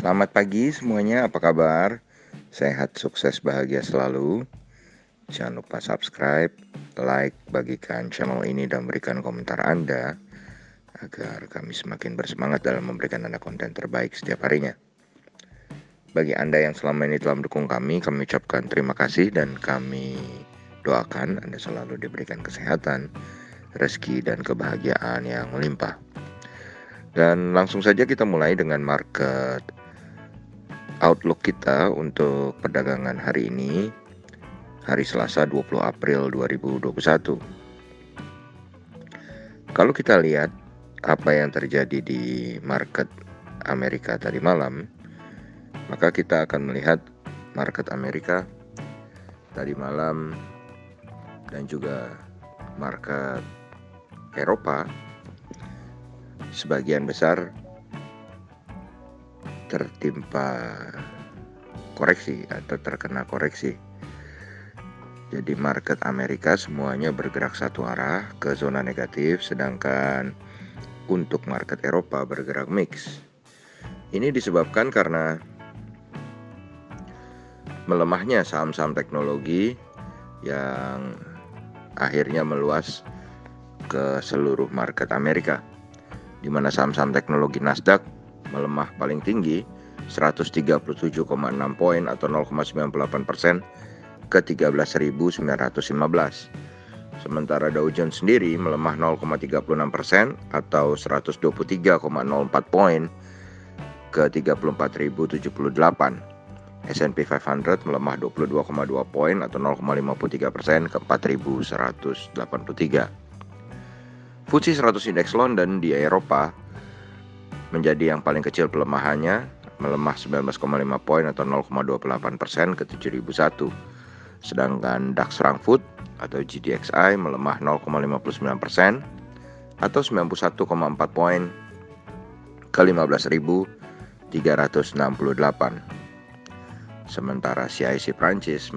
Selamat pagi semuanya, apa kabar? Sehat, sukses, bahagia selalu. Jangan lupa subscribe, like, bagikan channel ini dan berikan komentar Anda agar kami semakin bersemangat dalam memberikan Anda konten terbaik setiap harinya. Bagi Anda yang selama ini telah mendukung kami ucapkan terima kasih dan kami doakan Anda selalu diberikan kesehatan, rezeki, dan kebahagiaan yang melimpah. Dan langsung saja kita mulai dengan market outlook kita untuk perdagangan hari ini, hari Selasa 20 April 2021. Kalau kita lihat apa yang terjadi di market Amerika tadi malam, maka kita akan melihat market Amerika tadi malam dan juga market Eropa sebagian besar tertimpa koreksi atau terkena koreksi. Jadi market Amerika semuanya bergerak satu arah ke zona negatif, sedangkan untuk market Eropa bergerak mix. Ini disebabkan karena melemahnya saham-saham teknologi yang akhirnya meluas ke seluruh market Amerika, di mana saham-saham teknologi Nasdaq melemah paling tinggi 137,6 poin atau 0,98% ke 13.915. Sementara Dow Jones sendiri melemah 0,36% atau 123,04 poin ke 34.078. S&P 500 melemah 22,2 poin atau 0,53% ke 4.183. FTSE 100 Index London di Eropa menjadi yang paling kecil pelemahannya, melemah 19,5 poin atau 0,28% ke 7.001. Sedangkan DAX Frankfurt atau GDXI melemah 0,59% atau 91,4 poin ke 15.368. Sementara CAC Prancis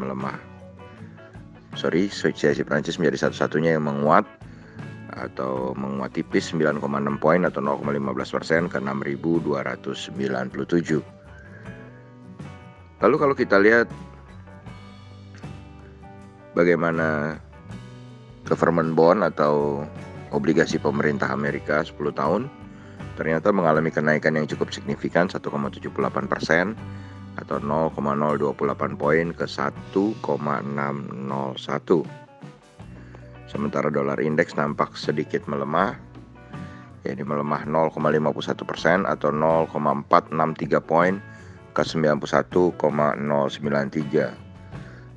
CAC Prancis menjadi satu-satunya yang menguat atau menguat tipis 9,6 poin atau 0,15% ke 6.297. Lalu kalau kita lihat bagaimana government bond atau obligasi pemerintah Amerika 10 tahun ternyata mengalami kenaikan yang cukup signifikan 1,78% atau 0,028 poin ke 1,601. Sementara dolar indeks nampak sedikit melemah, yakni melemah 0,51% atau 0,463 poin ke 91,093.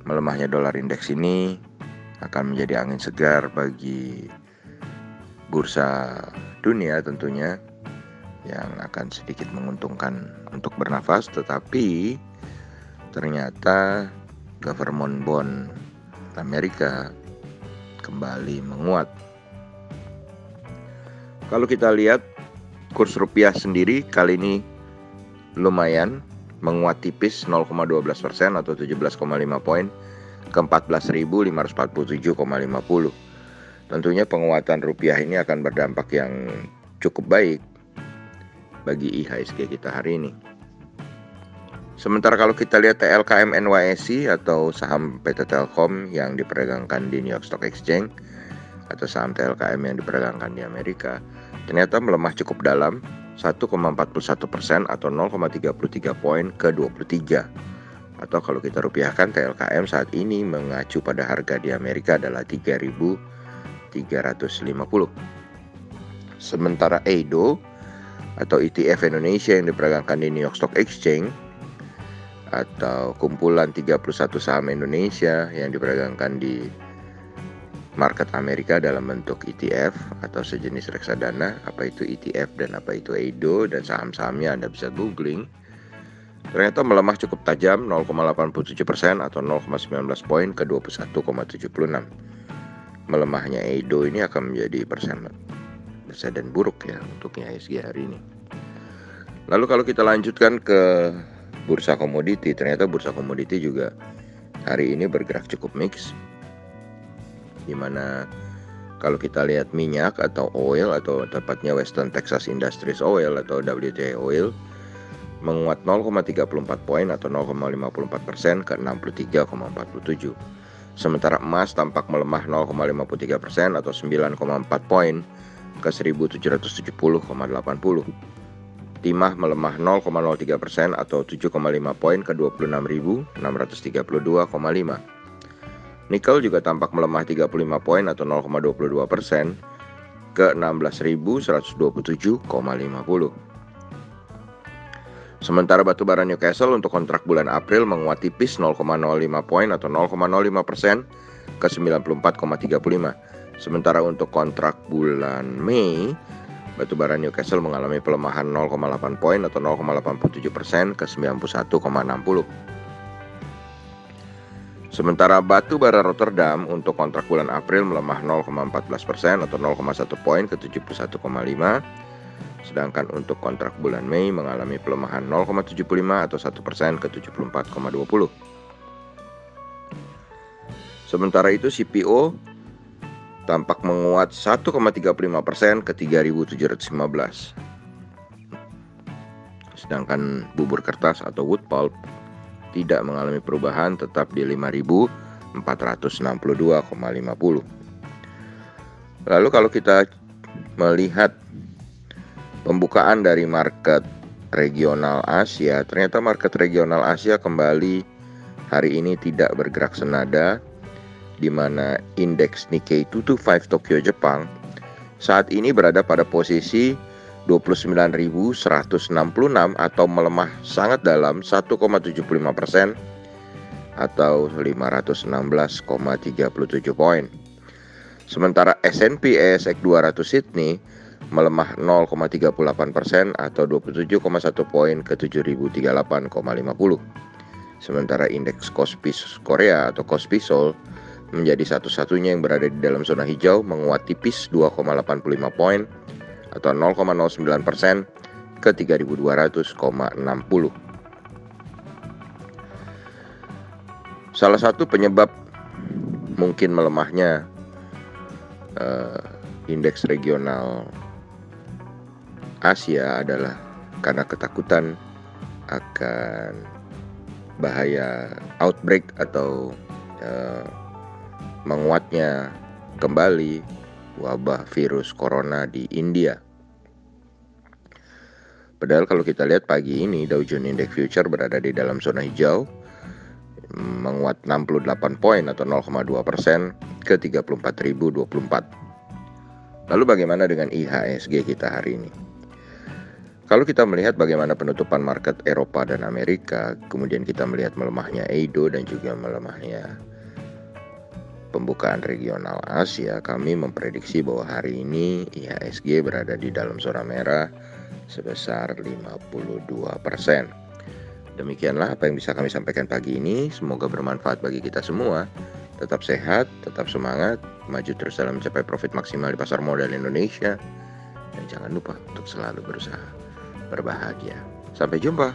Melemahnya dolar indeks ini akan menjadi angin segar bagi bursa dunia tentunya, yang akan sedikit menguntungkan untuk bernafas, tetapi ternyata government bond Amerika kembali menguat. Kalau kita lihat kurs rupiah sendiri kali ini lumayan menguat tipis 0,12% atau 17,5 poin ke 14.547,50. Tentunya penguatan rupiah ini akan berdampak yang cukup baik bagi IHSG kita hari ini. Sementara kalau kita lihat TLKM NYSE atau saham PT Telkom yang diperdagangkan di New York Stock Exchange atau saham TLKM yang diperdagangkan di Amerika, ternyata melemah cukup dalam 1,41% atau 0,33 poin ke 23. Atau kalau kita rupiahkan, TLKM saat ini mengacu pada harga di Amerika adalah 3.350. Sementara EIDO atau ETF Indonesia yang diperdagangkan di New York Stock Exchange atau kumpulan 31 saham Indonesia yang diperdagangkan di market Amerika dalam bentuk ETF atau sejenis reksadana. Apa itu ETF dan apa itu EIDO dan saham-sahamnya Anda bisa googling. Ternyata melemah cukup tajam 0,87% atau 0,19 poin ke 21,76. Melemahnya EIDO ini akan menjadi perseden buruk ya untuk IHSG hari ini. Lalu kalau kita lanjutkan ke bursa komoditi, ternyata bursa komoditi juga hari ini bergerak cukup mix, di mana kalau kita lihat minyak atau oil atau tepatnya Western Texas Intermediate Oil atau WTI Oil menguat 0,34 poin atau 0,54% ke 63,47. Sementara emas tampak melemah 0,53% atau 9,4 poin ke 1770,80. Timah melemah 0,03% atau 7,5 poin ke 26.632,5. Nikel juga tampak melemah 35 poin atau 0,22% ke 16.127,50. Sementara batu bara Newcastle untuk kontrak bulan April menguat tipis 0,05 poin atau 0,05% ke 94,35. Sementara untuk kontrak bulan Mei, batu bara Newcastle mengalami pelemahan 0,8 poin atau 0,87% ke 91,60. Sementara batu bara Rotterdam untuk kontrak bulan April melemah 0,14% atau 0,1 poin ke 71,5. Sedangkan untuk kontrak bulan Mei mengalami pelemahan 0,75 atau 1% ke 74,20. Sementara itu CPO tampak menguat 1,35% ke 3.715. Sedangkan bubur kertas atau wood pulp tidak mengalami perubahan, tetap di 5.462,50. Lalu kalau kita melihat pembukaan dari market regional Asia, ternyata market regional Asia kembali hari ini tidak bergerak senada, di mana indeks Nikkei 225 Tokyo Jepang saat ini berada pada posisi 29.166 atau melemah sangat dalam 1,75% atau 516,37 poin. Sementara S&P ASX 200 Sydney melemah 0,38% atau 27,1 poin ke 7.038,50. Sementara indeks Kospi Korea atau Kospi Seoul menjadi satu-satunya yang berada di dalam zona hijau, menguat tipis 2,85 poin atau 0,09% ke 3.200,60. Salah satu penyebab mungkin melemahnya indeks regional Asia adalah karena ketakutan akan bahaya outbreak atau menguatnya kembali wabah virus corona di India. Padahal kalau kita lihat pagi ini Dow Jones Index Future berada di dalam zona hijau, menguat 68 poin atau 0,2% ke 34.024. Lalu bagaimana dengan IHSG kita hari ini? Kalau kita melihat bagaimana penutupan market Eropa dan Amerika, kemudian kita melihat melemahnya Edo dan juga melemahnya pembukaan regional Asia, kami memprediksi bahwa hari ini IHSG berada di dalam zona merah sebesar 52%. Demikianlah apa yang bisa kami sampaikan pagi ini. Semoga bermanfaat bagi kita semua. Tetap sehat, tetap semangat, maju terus dalam mencapai profit maksimal di pasar modal Indonesia. Dan jangan lupa untuk selalu berusaha berbahagia. Sampai jumpa.